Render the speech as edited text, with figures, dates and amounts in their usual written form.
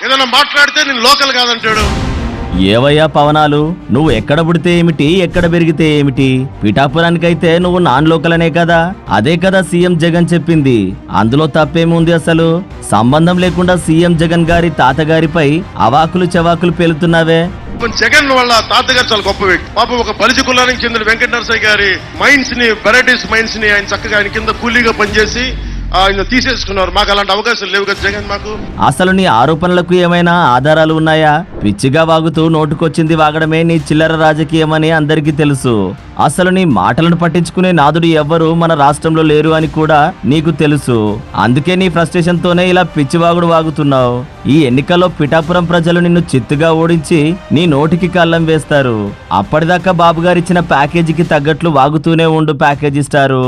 ఏదైనా మాట్లాడితే నేను లోకల్ కాదంటాడు. ఏవయ్యా పవనాలు, నువ్వు ఎక్కడ పుడితే ఏమిటి, ఎక్కడ పెరిగితే ఏమిటి? పిఠాపురానికైతే నువ్వు నాన్ లోకల్ అనే కదా. అదే కదా సీఎం జగన్ చెప్పింది. అందులో తప్పేముంది అసలు? సంబంధం లేకుండా సీఎం జగన్ గారి తాతగారిపై అవాకులు చవాకులు పేలుతున్నావే. జగన్ వాళ్ళ తాతగారు చాలా గొప్ప వ్యక్తి. పాపం ఒక బలిజ కులానికి చెందిన వెంకట నరసయ్య గారి మైన్స్ ని, వెరైటీస్ మైన్స్ ని ఆయన చక్కగా ఆయన కింద కూలీగా పనిచేసి ఆయన తీసేసుకున్నారు. మాకు అలాంటి అవకాశాలు లేవు కదా జగన్ మాకు. అసలు నీ ఆరోపణలకు ఏమైనా ఆధారాలు ఉన్నాయా? పిచ్చిగా వాగుతూ నోటుకొచ్చింది వాగడమే నీ చిల్లర రాజకీయమని అందరికీ తెలుసు. అసలు నీ మాటలను పట్టించుకునే నాదుడు ఎవ్వరు మన రాష్ట్రంలో లేరు అని కూడా నీకు తెలుసు. అందుకే నీ ఫ్రస్ట్రేషన్ తోనే ఇలా పిచ్చివాగుడు వాగుతున్నావు. ఈ ఎన్నికల్లో పిఠాపురం ప్రజలు నిన్ను చిత్తుగా ఓడించి నీ నోటికి కళ్ళం వేస్తారు. అప్పటిదాకా బాబు గారిచ్చిన ప్యాకేజీకి తగ్గట్లు వాగుతూనే ఉండు ప్యాకేజీ స్టారు.